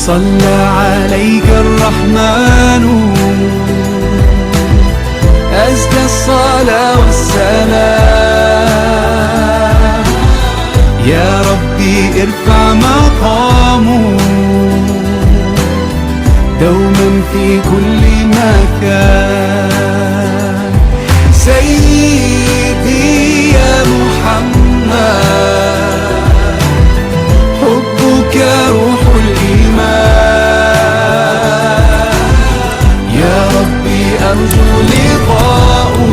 صلى عليك الرحمن أزكى الصلاة والسلام يا ربي ارفع مقامه دوما في كل مكان سيدي يا محمد حبك روح الإيمان يا ربي أرجو لقاءه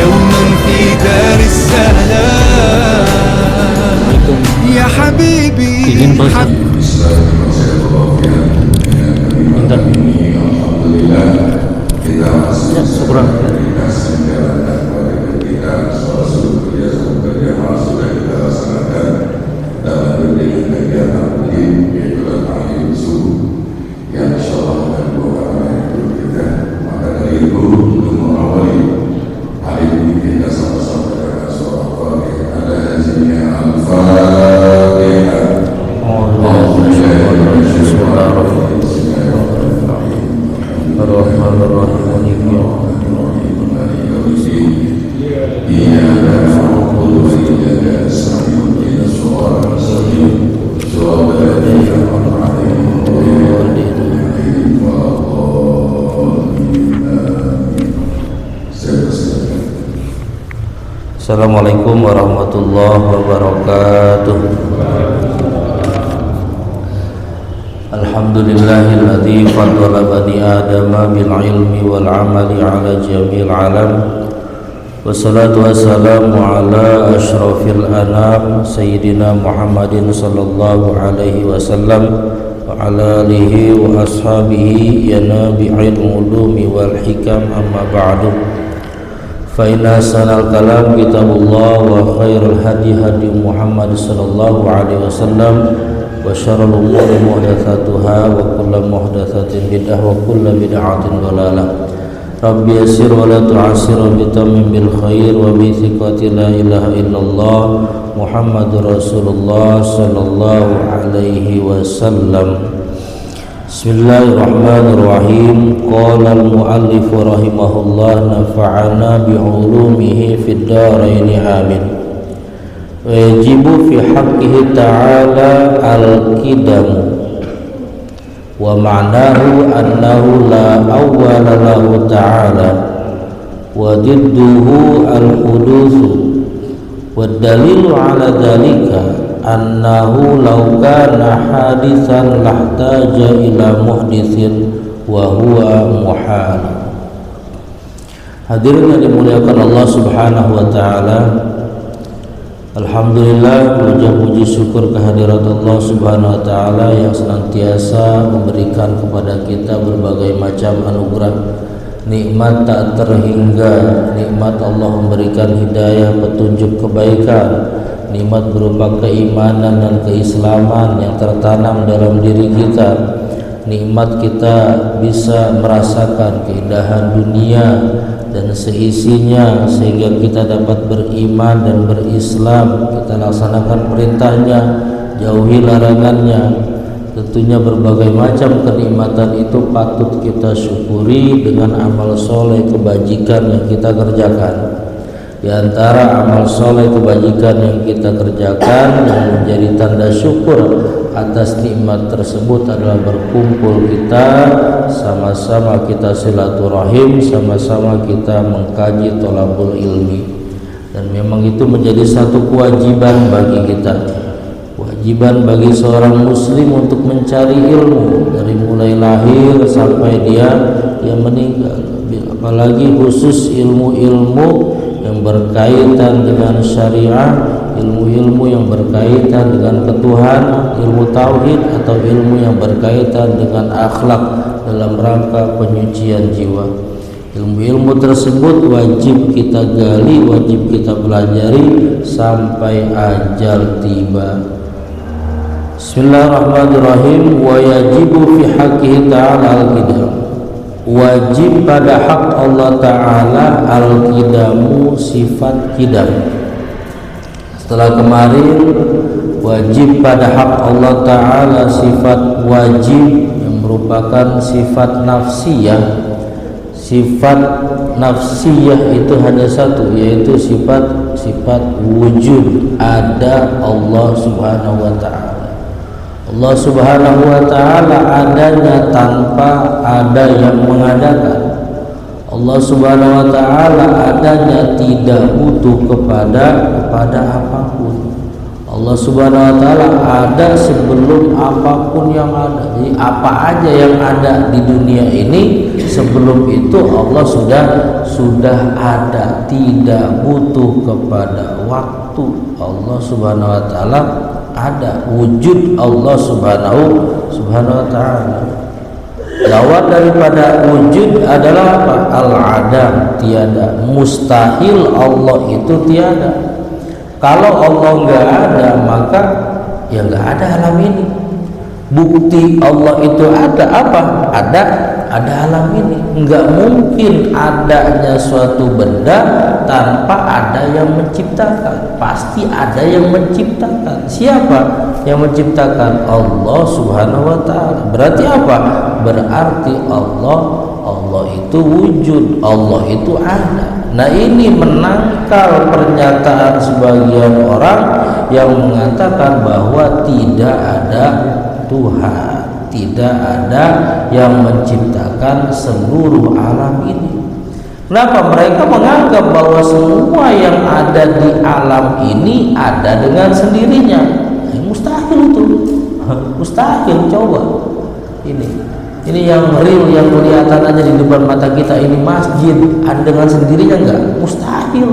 يوما في دار السلام يا حبيبي Assalamualaikum warahmatullahi wabarakatuh. Alhamdulillahilladzi faddala bani adama bil ilmi wal amali ala jamil alam. Wassalatu wassalamu ala asyrafil anam sayyidina Muhammadin sallallahu alaihi wasallam wa ala alihi wa ashabihi ya nabi'il ulumi wal hikam amma ba'du. Fa inna sanal kalam kitabullah wa khairul hadi hadi Muhammad sallallahu alaihi wasallam wa syarrul umuri muhdatsatuha wa kullu muhdatsatin bid'ah wa kullu bid'atin dhalalah. Rabbi yassir wa la tu'assir bi tamim bil khair wa bi thiqati la ilaha illallah Muhammadur Rasulullah sallallahu alaihi wasallam. Bismillahirrahmanirrahim. Qala al-muallif rahimahullah nafa'ana bi'ulumihi fid dharain amin. Wa yajibu fi haqqihi ta'ala al-qidam wa ma'nahu annahu la awwala lahu ta'ala wa didduhu al-hudutsu wa dalilu ala dhalika annahu law kana hadisan lahtaja ila muhditsin wa huwa muhal. Hadirin yang dimuliakan Allah Subhanahu wa taala, alhamdulillah, puji syukur kehadirat Allah Subhanahu wa taala yang senantiasa memberikan kepada kita berbagai macam anugerah, nikmat tak terhingga. Nikmat Allah memberikan hidayah, petunjuk kebaikan, nikmat berupa keimanan dan keislaman yang tertanam dalam diri kita. Nikmat kita bisa merasakan keindahan dunia dan seisinya sehingga kita dapat beriman dan berislam. Kita laksanakan perintahnya, jauhi larangannya. Tentunya berbagai macam kenikmatan itu patut kita syukuri dengan amal soleh kebajikan yang kita kerjakan. Di antara amal soleh kebajikan yang kita kerjakan yang menjadi tanda syukur atas nikmat tersebut adalah berkumpul kita, sama-sama kita silaturahim, sama-sama kita mengkaji thalabul ilmi. Dan memang itu menjadi satu kewajiban bagi kita, kewajiban bagi seorang muslim untuk mencari ilmu dari mulai lahir sampai dia meninggal. Apalagi khusus ilmu-ilmu yang berkaitan dengan syariah, ilmu-ilmu yang berkaitan dengan ketuhanan, ilmu tauhid atau ilmu yang berkaitan dengan akhlak dalam rangka penyucian jiwa. Ilmu-ilmu tersebut wajib kita gali, wajib kita pelajari sampai ajal tiba. Bismillahirrahmanirrahim. Wa yajibu fi haqqihi ta'ala al-qidam. Wajib pada hak Allah Ta'ala al-qidamu, sifat qidam. Setelah kemarin wajib pada hak Allah Ta'ala sifat wajib yang merupakan sifat nafsiyah. Sifat nafsiyah itu hanya satu, yaitu sifat wujud, ada Allah Subhanahu wa Ta'ala. Allah Subhanahu wa Ta'ala adanya tanpa ada yang mengadakan. Allah Subhanahu wa Ta'ala adanya tidak butuh kepada apapun. Allah Subhanahu wa Ta'ala ada sebelum apapun yang ada. Jadi apa aja yang ada di dunia ini sebelum itu Allah sudah ada, tidak butuh kepada waktu. Allah Subhanahu wa Ta'ala ada, wujud Allah Subhanahu wa Ta'ala. Lawan daripada wujud adalah apa? Al-adam, tiada. Mustahil Allah itu tiada. Kalau Allah nggak ada, maka ya nggak ada alam ini. Bukti Allah itu ada apa? Ada alam ini. Nggak mungkin adanya suatu benda tanpa ada yang menciptakan. Pasti ada yang menciptakan. Siapa yang menciptakan? Allah Subhanahu wa Ta'ala. Berarti apa? Berarti Allah itu wujud, Allah itu ada. Nah, ini menangkal pernyataan sebagian orang yang mengatakan bahwa tidak ada Tuhan, tidak ada yang menciptakan seluruh alam ini. Kenapa? Mereka menganggap bahwa semua yang ada di alam ini ada dengan sendirinya. Mustahil itu, mustahil. Coba ini yang real, yang kelihatan aja di depan mata kita, ini masjid, ada dengan sendirinya enggak? Mustahil.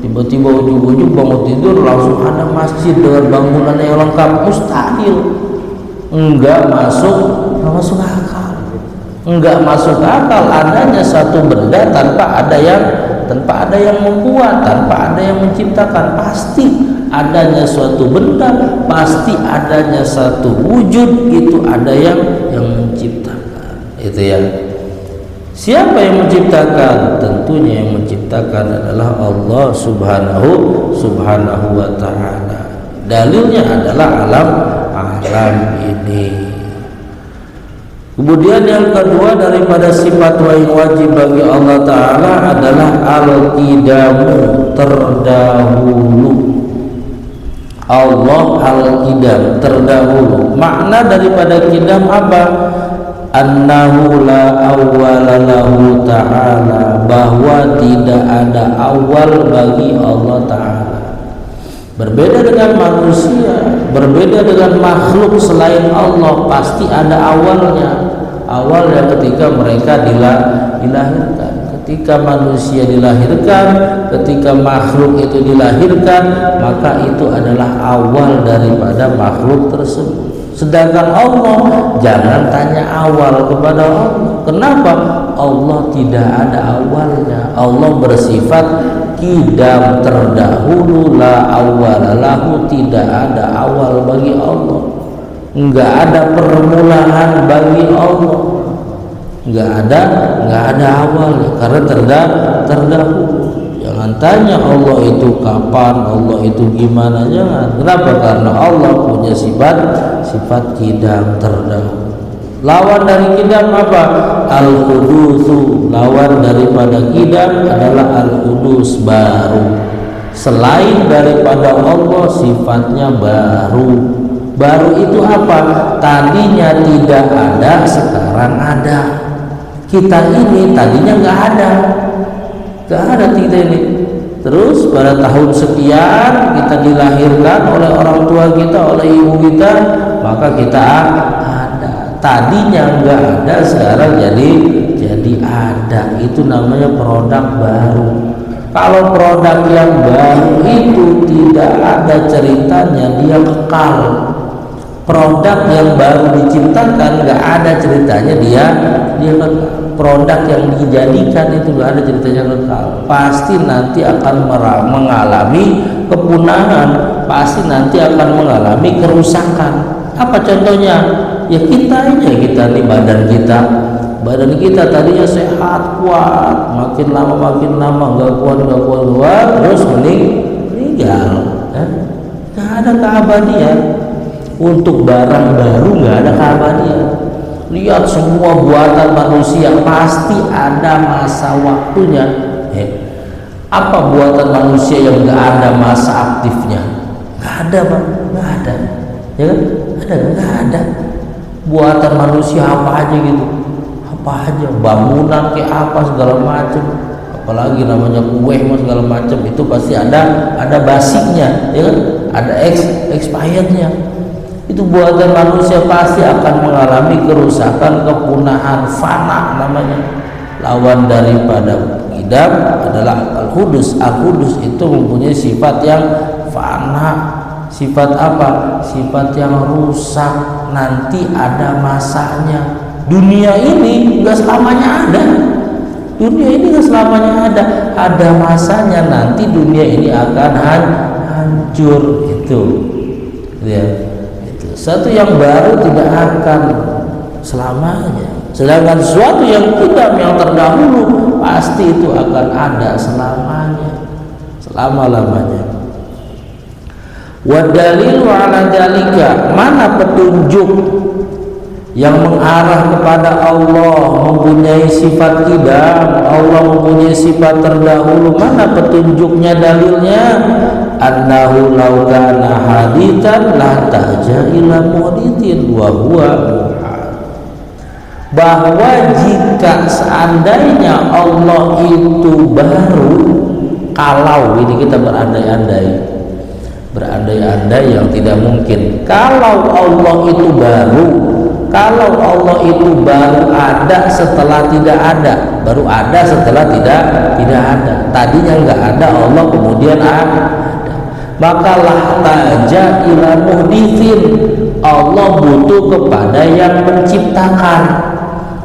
Tiba-tiba ujung-ujung bangun tidur langsung ada masjid dengan bangunan yang lengkap. Mustahil. Enggak masuk akal. Enggak masuk akal adanya satu benda tanpa ada yang membuat, tanpa ada yang menciptakan. Pasti adanya suatu benda, pasti adanya satu wujud, itu ada yang menciptakan. Itu ya. Siapa yang menciptakan? Tentunya yang menciptakan adalah Allah Subhanahu wa Ta'ala. Dalilnya adalah alam ini. Kemudian yang kedua daripada sifat yang wajib bagi Allah Ta'ala adalah al-qidamu, terdahulu. Allah al-qidam, terdahulu. Makna daripada qidam apa? Annahu la awwala lahu ta'ala, bahwa tidak ada awal bagi Allah Ta'ala. Berbeda dengan manusia, berbeda dengan makhluk selain Allah, pasti ada awalnya. Awalnya ketika mereka dilahirkan. Ketika manusia dilahirkan, ketika makhluk itu dilahirkan, maka itu adalah awal daripada makhluk tersebut. Sedangkan Allah, jangan tanya awal kepada Allah. Kenapa? Allah tidak ada awalnya. Allah bersifat qidam, terdahulu, la awwalalahu, tidak ada awal bagi Allah. Enggak ada permulaan bagi Allah. Enggak ada awalnya karena terdahulu. Jangan tanya Allah itu kapan, Allah itu gimana, jangan. Kenapa? Karena Allah punya sifat qidam, terdahulu. Lawan dari qidam apa? Al-hudutsu. Lawan daripada qidam adalah al-hudus, baru. Selain daripada Allah sifatnya baru. Baru itu apa? Tadinya tidak ada, sekarang ada. Kita ini tadinya nggak ada kita ini. Terus pada tahun sekian kita dilahirkan oleh orang tua kita, oleh ibu kita, maka kita ada. Tadinya nggak ada, sekarang jadi ada. Itu namanya produk baru. Kalau produk yang baru itu tidak ada ceritanya, dia kekal. Produk yang baru diciptakan nggak ada ceritanya, dia kekal. Produk yang dijadikan itu nggak ada ceritanya, kekal. Pasti nanti akan mengalami kepunahan, pasti nanti akan mengalami kerusakan. Apa contohnya? Ya kita nih, badan kita tadinya sehat, kuat, makin lama nggak kuat, terus meninggal. Nggak ada keabadian. Untuk barang baru nggak ada keabadian. Lihat semua buatan manusia pasti ada masa waktunya. Apa buatan manusia yang nggak ada masa aktifnya? Nggak ada, Bang, nggak ada. Ya kan? Nggak ada. Buatan manusia apa aja gitu, apa aja, bangunan kayak apa segala macam, apalagi namanya kue segala macam, itu pasti ada basicnya, ya kan? Ada expirednya. Itu buatan manusia pasti akan mengalami kerusakan, kepunahan, fana namanya. Lawan daripada idam adalah al-hudus. Al-hudus itu mempunyai sifat yang fana. Sifat apa? Sifat yang rusak, nanti ada masanya. Dunia ini nggak selamanya ada. Dunia ini nggak selamanya ada masanya. Nanti dunia ini akan hancur. Itu ya. Satu yang baru tidak akan selamanya, sedangkan sesuatu yang tidak, yang terdahulu pasti itu akan ada selamanya, selama-lamanya. Wa dalilu ala dalika, mana petunjuk yang mengarah kepada Allah mempunyai sifat qidam, Allah mempunyai sifat terdahulu, mana petunjuknya, dalilnya? Annahu law kana hadithan la tahja ila muhdithin wa huwa muhal. Bahwa jika seandainya Allah itu baru, kalau ini kita berandai-andai yang tidak mungkin. Kalau Allah itu baru, kalau Allah itu baru ada setelah tidak ada, baru ada setelah tidak ada, tadinya nggak ada, Allah kemudian ada, maka lahtaja ila muhdithin, Allah butuh kepada yang menciptakan.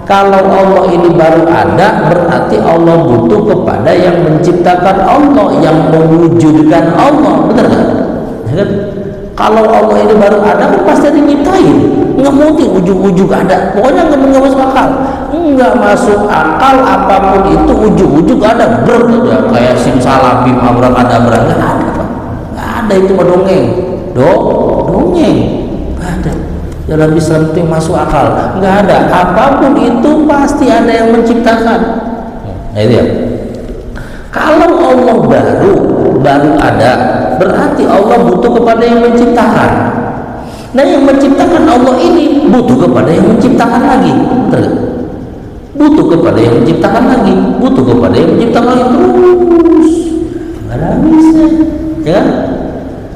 Kalau Allah ini baru ada, berarti Allah butuh kepada yang menciptakan Allah, yang mewujudkan Allah, benar kan? Ya kan? Kalau Allah ini baru ada, kan pasti ada yang nyiptain. Nggak mungkin ujung-ujung ada, pokoknya nggak masuk akal. Nggak masuk akal apapun itu, ujung-ujung ada, ya, kayak simsalabim abrakadabra, nggak ada, Pak. Nggak ada, itu mah dongeng, dongeng, nggak ada. Dalam Islam itu yang masuk akal, nggak ada. Apapun itu pasti ada yang menciptakan. Nah itu ya. Kalau Allah baru ada, berarti Allah butuh kepada yang menciptakan. Nah, yang menciptakan Allah ini butuh kepada yang menciptakan lagi. Betul? Butuh kepada yang menciptakan lagi, butuh kepada yang menciptakan lagi, terus nggak ada habisnya, ya.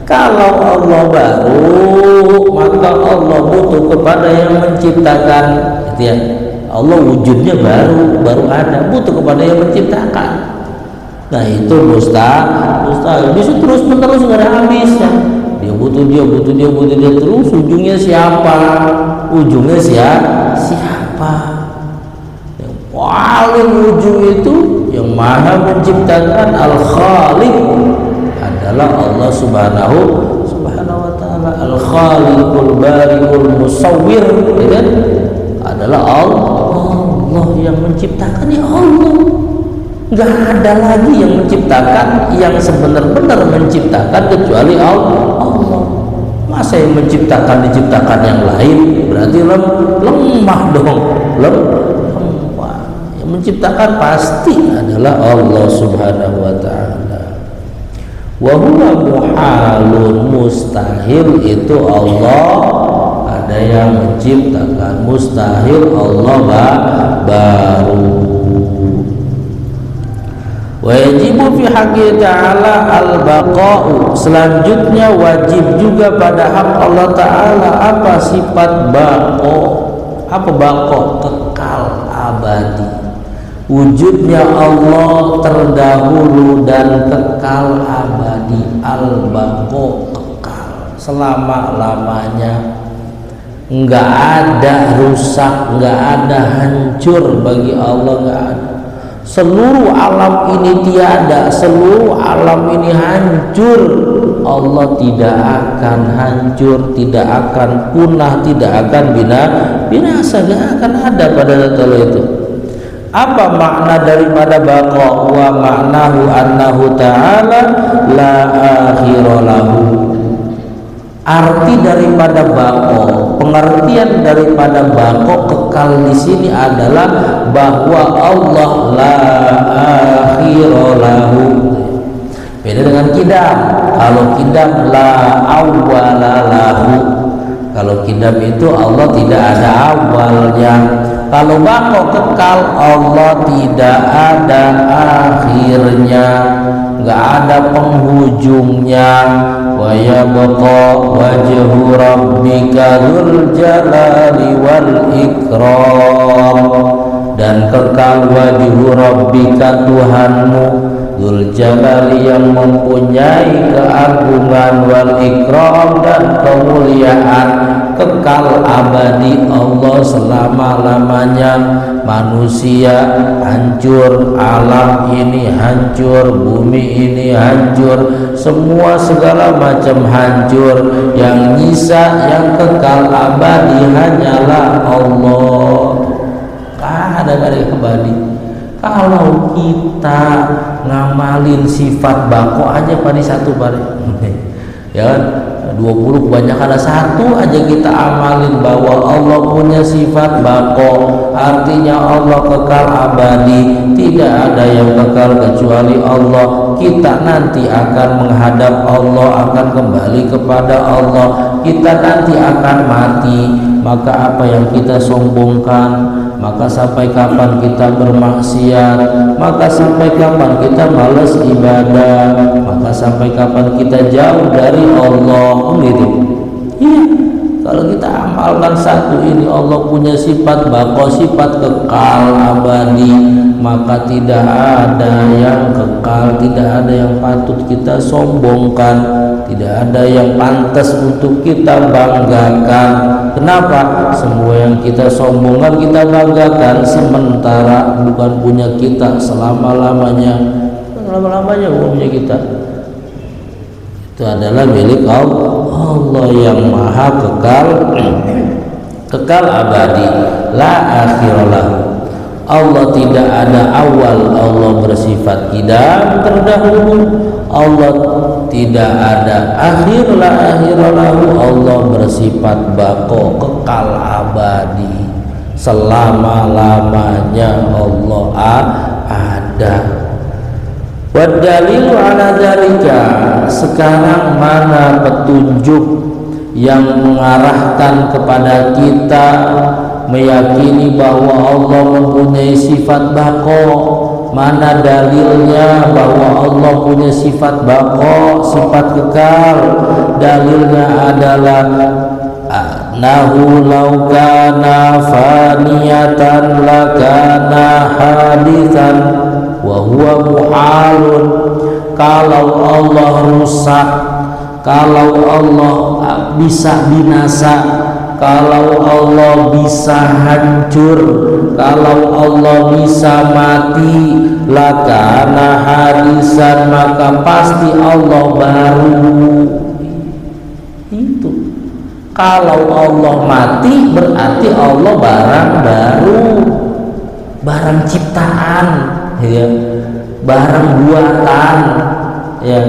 Kalau Allah baru, maka Allah butuh kepada yang menciptakan, gitu ya. Allah wujudnya baru ada, butuh kepada yang menciptakan. Nah itu mustahil, bisa terus menerus nggak ada habisnya. Dia butuh dia terus, ujungnya siapa? Ujungnya siapa? Yang paling ujung itu yang Maha menciptakan, Al-Khaliq, adalah Allah Subhanahu wa Ta'ala. Al-Khaliqul Bari'ul Musawwir, ya, adalah Allah yang menciptakan, ya Allah. Nggak ada lagi yang menciptakan, yang sebenar-benar menciptakan kecuali Allah. Masa yang diciptakan yang lain, berarti lemah dong, lemah. Yang menciptakan pasti adalah Allah Subhanahu wa Ta'ala. Wa huwa muhalun, mustahil itu Allah ada yang menciptakan, mustahil Allah baru. Wajibu fi haqqi ta'ala al-baqa'u, selanjutnya wajib juga pada hak Allah Ta'ala apa? Sifat baqo. Apa baqo? Kekal, abadi. Wujudnya Allah terdahulu dan kekal, abadi. Al-baqo, kekal selama-lamanya, nggak ada rusak, nggak ada hancur bagi Allah, nggak ada. Seluruh alam ini tiada, seluruh alam ini hancur, Allah tidak akan hancur, tidak akan punah, tidak akan binasa, tidak akan ada pada zat Allah itu. Apa makna daripada baqa? Wa maknahu annahu ta'ala la akhira lahu. Arti daripada bako, pengertian daripada bako kekal di sini adalah bahwa Allah la akhira lahu. Beda dengan kidam. Kalau kidam la awwala lahu. Kalau kidam itu Allah tidak ada awalnya. Kalau bako kekal, Allah tidak ada akhirnya, nggak ada penghujungnya. Wa yabqa wajhu rabbika dzul jalali wal ikram, dan kekal wajhu rabbika Tuhanmu dzul jalali yang mempunyai keagungan, wal ikram dan kemuliaan, kekal abadi Allah selama-lamanya. Manusia hancur, alam ini hancur, bumi ini hancur, semua segala macam hancur. Yang nyisa, yang kekal abadi hanyalah Allah. Ada yang abadi. Kalau kita ngamalin sifat bako aja pada satu pada ya kan, 20 kebanyakan ada satu aja kita amalin bahwa Allah punya sifat bako, artinya Allah kekal abadi, tidak ada yang kekal kecuali Allah. Kita nanti akan menghadap Allah, akan kembali kepada Allah, kita nanti akan mati. Maka apa yang kita sombongkan, maka sampai kapan kita bermaksiat, maka sampai kapan kita malas ibadah, maka sampai kapan kita jauh dari Allah, gitu. Iya, kalau kita amalkan satu ini, Allah punya sifat baqo, sifat kekal abadi, maka tidak ada yang kekal, tidak ada yang patut kita sombongkan, tidak ada yang pantas untuk kita banggakan. Kenapa? Semua yang kita sombongkan, kita banggakan, sementara bukan punya kita selama-lamanya. Selama-lamanya bukan punya kita. Itu adalah milik Allah yang maha kekal, kekal abadi, la akhiralah. Allah tidak ada awal, Allah bersifat kidam terdahulu. Allah tidak ada akhir, la akhiralahu. Allah bersifat bako, kekal abadi, selama-lamanya Allah ada. Wadalilu ala dzalika, sekarang mana petunjuk yang mengarahkan kepada kita meyakini bahwa Allah mempunyai sifat bako? Mana dalilnya bahwa Allah punya sifat bako, sifat kekal? Dalilnya adalah nahu law kana faniyatan lakana hadithan wa huwa muhalun. Kalau Allah rusak, kalau Allah bisa binasa, kalau Allah bisa hancur, kalau Allah bisa mati, lakana hadisan, maka pasti Allah baru. Itu kalau Allah mati berarti Allah barang baru, barang ciptaan, ya, barang buatan, ya.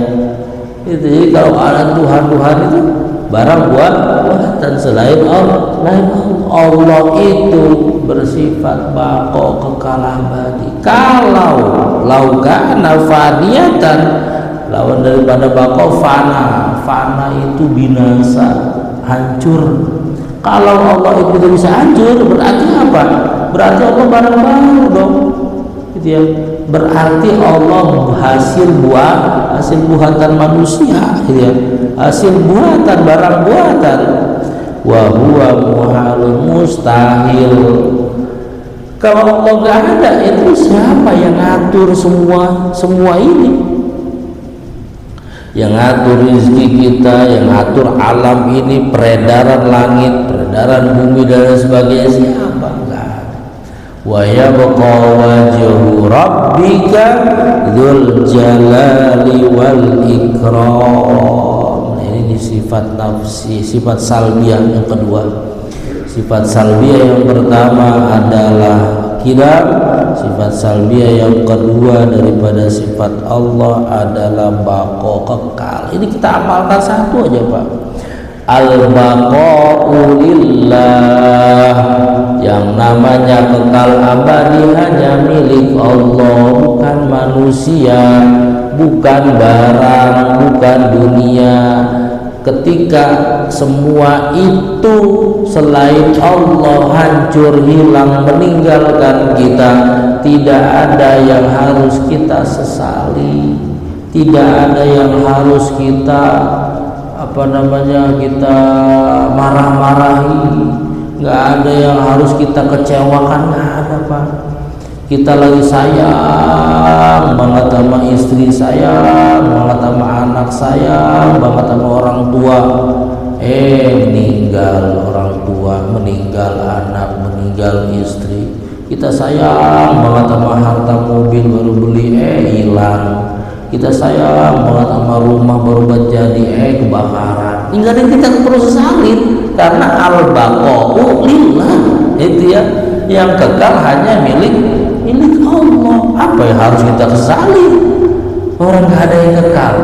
Itu jadi kalau ada Tuhan itu barang buatan selain Allah. Allah itu bersifat baqo, kekal abadi. Kalau laukana faniyatan, lawan daripada baqo fana. Fana itu binasa, hancur. Kalau Allah itu tidak bisa hancur, berarti apa? Berarti Allah barang baru dong, gitu ya. Berarti Allah hasil buatan manusia, gitu ya. Hasil buatan, barang buatan. Wa huwa muhalun, mustahil. Kalau Allah nggak ada, itu siapa yang ngatur semua ini? Yang ngatur rezeki kita, yang ngatur alam ini, peredaran langit, peredaran bumi dan sebagainya, siapa? Enggak. Wa yabqa wajhu rabbika dzul jalali wal ikram. Ini sifat nafsi, sifat salbiyah yang kedua. Sifat salbiyah yang pertama adalah kidam, sifat salbiyah yang kedua daripada sifat Allah adalah baqo, kekal. Ini kita amalkan satu aja, Pak. Al-baqa'u lillah, yang namanya kekal abadi hanya milik Allah, bukan manusia, bukan barang, bukan dunia. Ketika semua itu selain Allah hancur, hilang, meninggalkan kita, tidak ada yang harus kita sesali, tidak ada yang harus kita kita marah-marahi, nggak ada yang harus kita kecewakan, nggak ada Pak. Kita lagi sayang banget sama istri, sayang banget sama anak, sayang banget sama orang tua, meninggal orang tua, meninggal anak, meninggal istri. Kita sayang banget sama harta mobil baru beli, hilang. Kita sayang banget sama rumah baru buat jadi, kebakaran. Ini ada yang kita perlu sesalin, karena al-baqa'u lillah, itu ya, yang kekal hanya milik Allah. Apa yang harus kita sesali? Orang nggak ada yang kekal.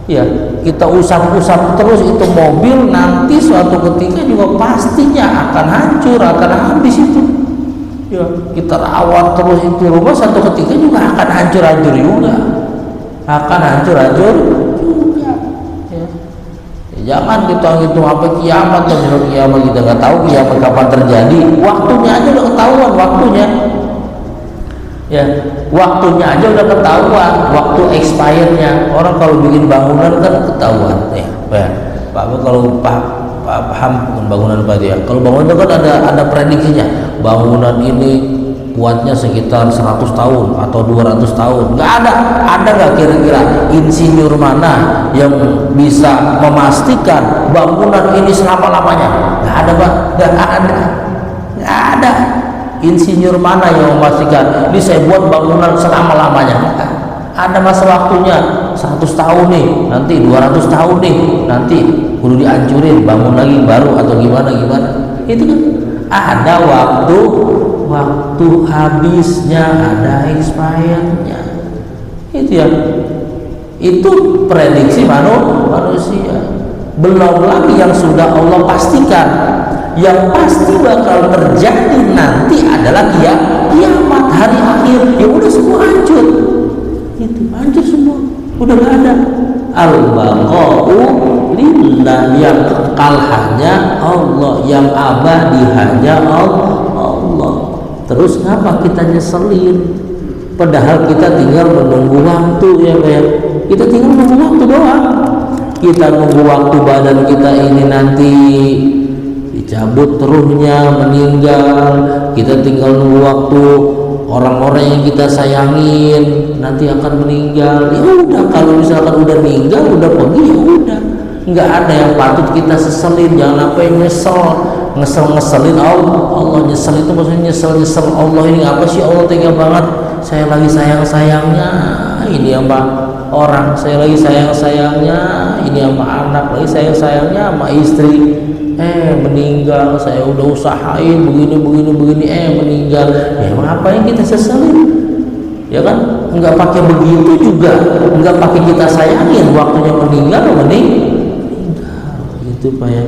Ya, kita usap-usap terus itu mobil, nanti suatu ketika juga pastinya akan hancur, akan habis itu. Ya, kita rawat terus itu rumah, suatu ketika juga akan hancur-hancur juga. Akan hancur-hancur juga. Ya. Jangan kita hitung apa kiamat atau menurut kiamat, kita nggak tahu kiamat kapan terjadi. Waktunya aja udah ketahuan, waktunya. Ya, waktunya aja udah ketahuan, waktu expirednya. Orang kalau bikin bangunan kan ketahuan. Pak kalau paham bangunan Pak ya. Kalau bangunan itu kan ada prediksinya. Bangunan ini kuatnya sekitar 100 tahun atau 200 tahun. Nggak ada nggak kira-kira insinyur mana yang bisa memastikan bangunan ini selama-lamanya? Nggak ada Pak, nggak ada insinyur mana yang memastikan ini saya buat bangunan selama-lamanya. Ada masa waktunya, 100 tahun nih, nanti 200 tahun nih, nanti kudu dihancurin, bangun lagi baru atau gimana. Itu kan ada waktu habisnya, ada expirednya. Itu ya, itu prediksi manusia. Belum lagi yang sudah Allah pastikan, yang pasti bakal terjadi nanti adalah kiamat, hari akhir. Ya udah semua hancur, itu hancur semua, udah gak ada. Al-baqa'u lillah, yang kekal hanya Allah, yang abadi hanya Allah. Terus ngapa kita nyeselin? Padahal kita tinggal menunggu waktu, ya Pak. Kita tinggal menunggu waktu doang. Kita nunggu waktu badan kita ini nanti dicabut ruhnya, meninggal. Kita tinggal nunggu waktu orang-orang yang kita sayangin nanti akan meninggal. Ya udah, kalau misalkan udah meninggal, udah pergi, ya udah. Nggak ada yang patut kita seselin. Jangan apa yang ngeselin Allah. Nyesel itu maksudnya nyesel Allah, ini apa sih Allah tega banget, saya lagi sayangnya ini sama orang, saya lagi sayangnya ini sama anak, lagi sayangnya sama istri, meninggal. Saya udah usahain begini meninggal. Ya apa yang kita seselin? Ya kan, nggak pakai begitu juga, nggak pakai kita sayangin, waktunya meninggal itu Pak ya.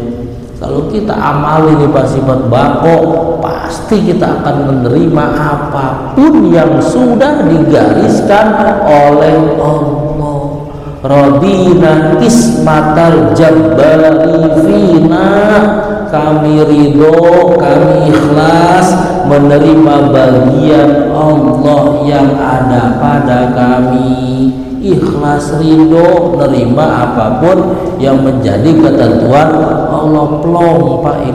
Kalau kita amali nih Pak sifat bako, pasti kita akan menerima apapun yang sudah digariskan oleh Allah. Radina kismatal jabbari fina, kami ridho, kami ikhlas menerima bagian Allah yang ada pada kami. Ikhlas ridho nerima apapun yang menjadi ketentuan Allah. Plong Pak,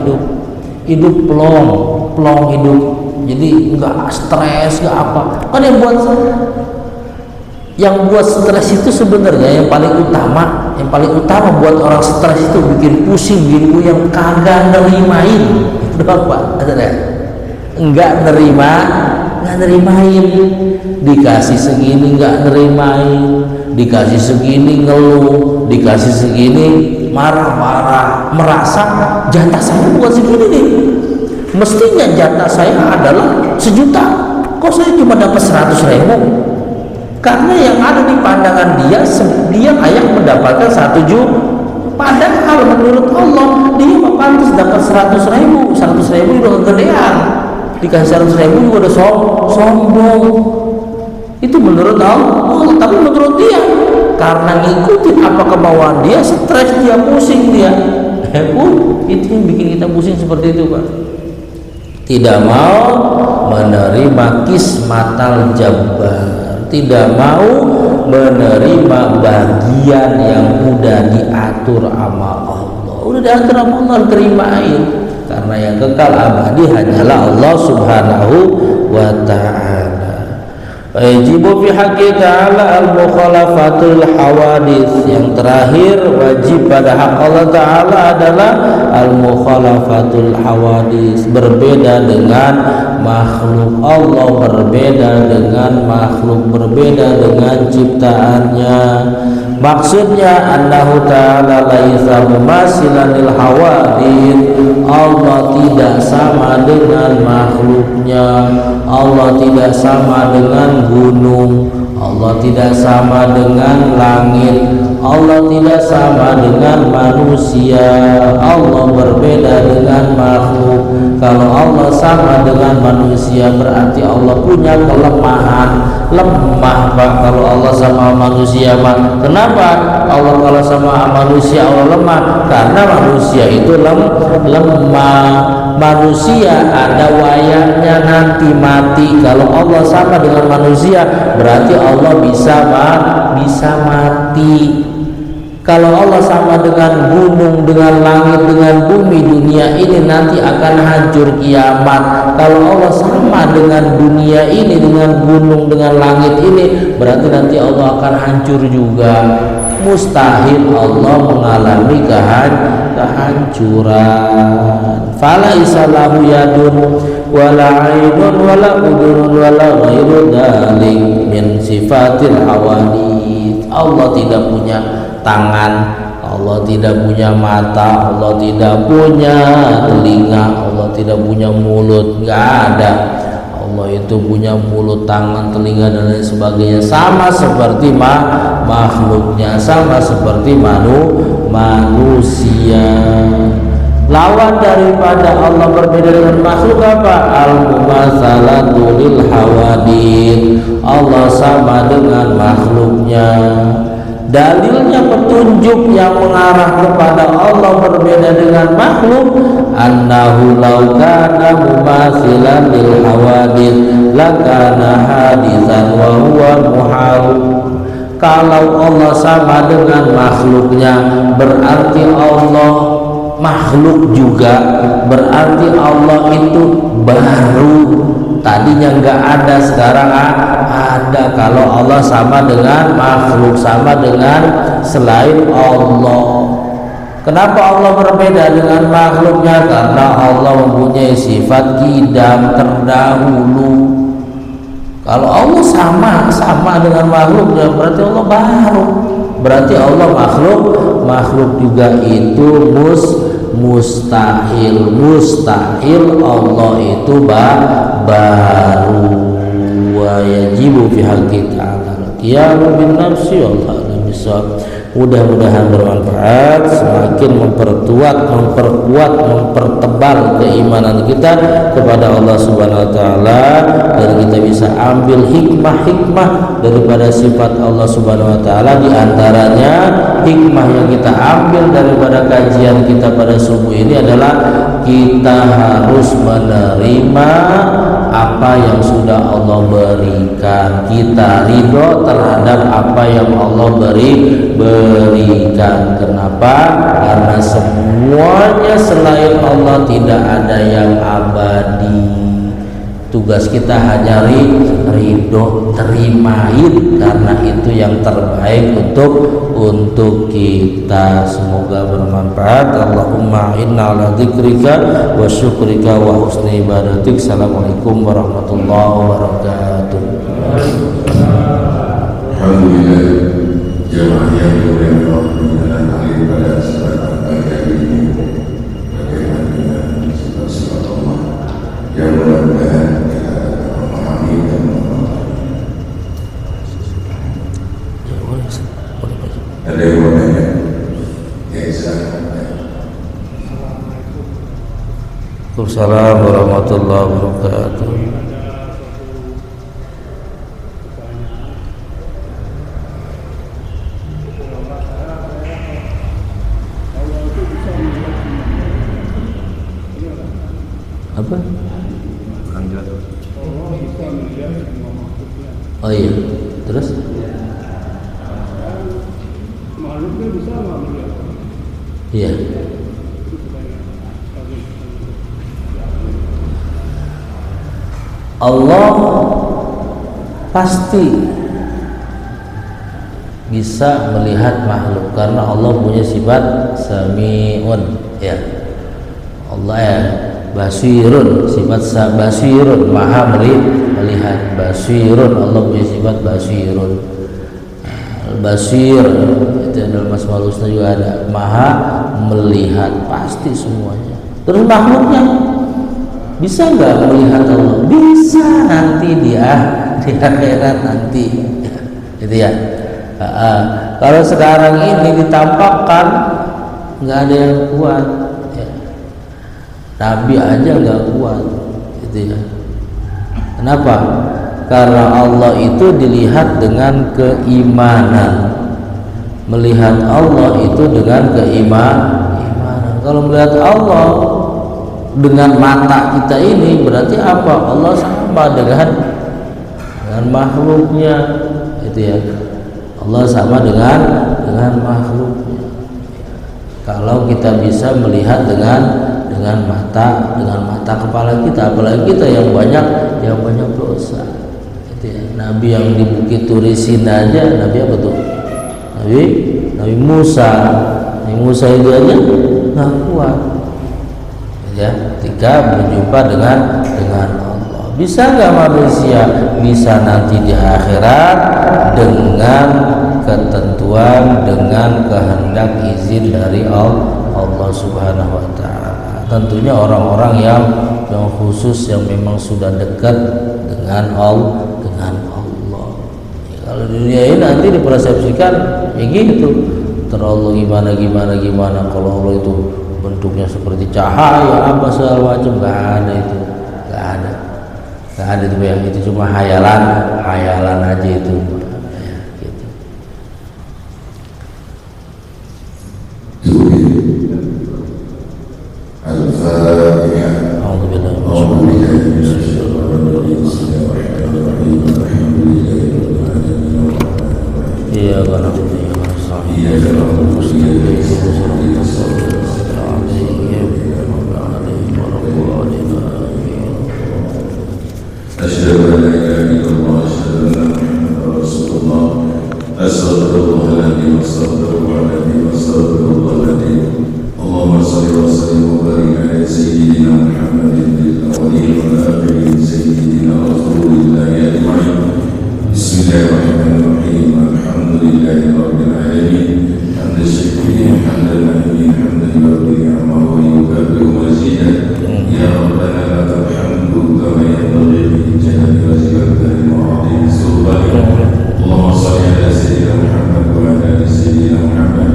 hidup plong hidup, jadi nggak stres, nggak apa. Kan yang buat stres itu sebenarnya yang paling utama buat orang stres itu bikin pusing, bikin puyeng, kagak nerimain. Itu doang Pak, nggak nerimain, dikasih segini nggak nerimain, dikasih segini ngeluh, dikasih segini marah-marah, merasa jatah saya bukan segini nih, mestinya jatah saya adalah 1 juta, kok saya cuma dapat 100.000? Karena yang ada di pandangan dia layak mendapatkan 1 juta. Padahal menurut Allah dia pantas dapat 100.000 itu kegedean, dikasih 100.000 juga udah sombong. Itu menurut Allah, tapi menurut dia karena ngikutin apa kemauan dia, stres dia, pusing dia. Itu yang bikin kita pusing seperti itu, Pak. Tidak mau menerima kismatal jabbar, tidak mau menerima bagian yang udah diatur sama Allah. Udah diatur sama Allah, terimain. Karena yang kekal abadi hanyalah Allah Subhanahu wa ta'ala. Wajibu fi haqqi ta'ala al-mukhalafatul hawadits. Yang terakhir, wajib pada hak Allah Ta'ala adalah al-mukhalafatul hawadits, berbeda dengan makhluk Allah, berbeda dengan makhluk, berbeda dengan ciptaannya. Maksudnya annahu ta'ala laisa mumasilan lil hawadits. Allah tidak sama dengan makhluknya. Allah tidak sama dengan gunung, Allah tidak sama dengan langit, Allah tidak sama dengan manusia. Allah berbeda dengan makhluk. Kalau Allah sama dengan manusia berarti Allah punya kelemahan. Lemah, Pak, kalau Allah sama manusia, Pak. Kenapa Allah kalau sama manusia Allah lemah? Karena manusia itu lemah. Manusia ada wayangnya nanti mati. Kalau Allah sama dengan manusia berarti Allah bisa mati. Kalau Allah sama dengan gunung, dengan langit, dengan bumi, dunia ini nanti akan hancur kiamat. Kalau Allah sama dengan dunia ini, dengan gunung, dengan langit ini, berarti nanti Allah akan hancur juga. Mustahil Allah mengalami kehancuran. Fala isalahu yadun wala aidun wala udurun wala ghairu dzalik min sifatil hawadits. Allah tidak punya tangan, Allah tidak punya mata, Allah tidak punya telinga, Allah tidak punya mulut, nggak ada. Allah itu punya mulut, tangan, telinga dan lain sebagainya, sama seperti makhluknya, sama seperti manusia. Lawan daripada Allah berbeda dengan makhluk apa? Al-mumatsalatu lil hawadits. Allah sama dengan makhluknya. Dalilnya petunjuk yang mengarah kepada Allah berbeda dengan makhluk, annahu law kana mumatsilan lil hawadits lakana hadisan wa huwa muhal. Kalau Allah sama dengan makhluknya berarti Allah makhluk juga, berarti Allah itu baru, tadinya nggak ada sekarang ada. Kalau Allah sama dengan makhluk, sama dengan selain Allah. Kenapa Allah berbeda dengan makhluknya? Karena Allah mempunyai sifat qidam, terdahulu. Kalau Allah sama dengan makhluknya berarti Allah baru, berarti Allah makhluk juga itu mustahil Allah itu baru. Wa yajibu fi haqqi ta'ala qiyamu bin nafsi wallahu bisawab. Mudah-mudahan bermanfaat, semakin memperkuat, mempertebal keimanan kita kepada Allah Subhanahu wa taala, dan kita bisa ambil hikmah daripada sifat Allah Subhanahu wa taala. Di antaranya hikmah yang kita ambil daripada kajian kita pada subuh ini adalah kita harus menerima apa yang sudah Allah berikan. Kita ridho terhadap apa yang Allah berikan. Kenapa? Karena semuanya selain Allah tidak ada yang abadi. Tugas kita hanya ridho, terimain, karena itu yang terbaik untuk kita. Semoga bermanfaat. Allahumma inna ala dzikrika wa syukrika wa husni ibadatik. Assalamualaikum warahmatullahi wabarakatuh. Alhamdulillah, jemaah yang dimuliakan Allah pada kesempatan pagi hari ini, bagaimana dengan sifat-sifat Allah yang mudah-mudahan kita memahami dan mengenal. Ada yang mau nanya? Ya, silakan. Waalaikumsalam warahmatullahi wabarakatuh. Apa? Oh iya, terus? Iya. Allah pasti bisa melihat makhluk karena Allah punya sifat sami'un, ya. Allah ya basirun, sifat basirun, maha melihat. Basirun, Allah punya sifat basirun. Basir itu dalam Asmaul Husna juga ada, maha melihat pasti semuanya. Terus makhluknya bisa nggak melihat Allah? Bisa, nanti di akhirat nanti, gitu ya. Kalau sekarang ini ditampakkan nggak ada yang kuat, ya. Nabi aja nggak kuat, gitu ya. Kenapa? Karena Allah itu dilihat dengan keimanan. Melihat Allah itu dengan keimanan. Kalau melihat Allah dengan mata kita ini berarti apa? Allah sama dengan makhluknya, itu ya. Allah sama dengan makhluknya. Kalau kita bisa melihat dengan mata kepala kita, apalagi kita yang banyak dosa, itu ya. Nabi yang di Bukit Turi Sina aja, Nabi apa tuh? Nabi Musa itu aja nggak kuat, ya, ketika berjumpa dengan Allah. Bisa nggak manusia? Bisa nanti di akhirat dengan ketentuan, dengan kehendak izin dari Allah Subhanahu wa Ta'ala. Tentunya orang-orang yang khusus, yang memang sudah dekat dengan Allah. Ya, kalau di dunia ini nanti dipersepsikan ya gitu, terlalu gimana. Kalau Allah itu bentuknya seperti cahaya apa segala macam, nggak ada itu, nggak ada itu ya. Itu cuma hayalan aja itu, ya, gitu. Al-Fatihah. Iya, karena أشهد أن لا إله إلا الله أشهد أن محمدا رسول الله أستغفر الله العظيم أستغفر الله العظيم أستغفر الله العظيم اللهم صل وسلم وبارك على سيدنا محمد في الأولين والآخرين سيدنا رسول الله أجمعين بسم الله الرحمن الرحيم الحمد لله رب العالمين حمد الشاكرين حمد النعيمين حمدا يرضي نعمه ويكافئ مزيدا يا ربنا لك الحمد كما ينبغي لجلال وجهك وعظيم سلطانك اللهم صل على سيدنا محمد وعلى ال سيدنا محمد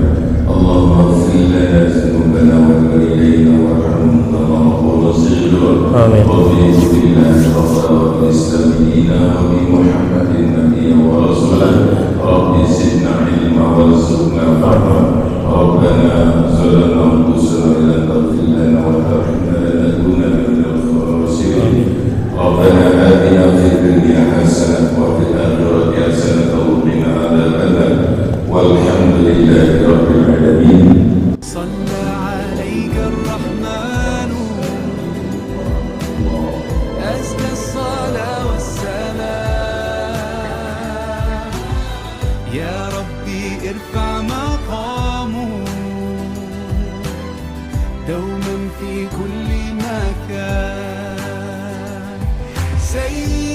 اللهم اغفر لنا ذنوبنا ووالدينا وارحمهم كما ربنا صغيرا وفي ذكر الله غفرا وبالاسلام دينا وبمحمد نبيا ورسولا رب زدنا علما وارزقنا فهما ربنا ظلمنا انفسنا ان لم تغفر لنا وترحمنا لنكونن من الخاسرين ربنا آتنا في الدنيا حسنة وفي الآخرة حسنة وقنا عذاب النار والحمد لله رب العالمين. صلى عليك الرحمن أزكى الصلاة والسلام يا ربي ارفع مقامه دوما في كل مكان سيد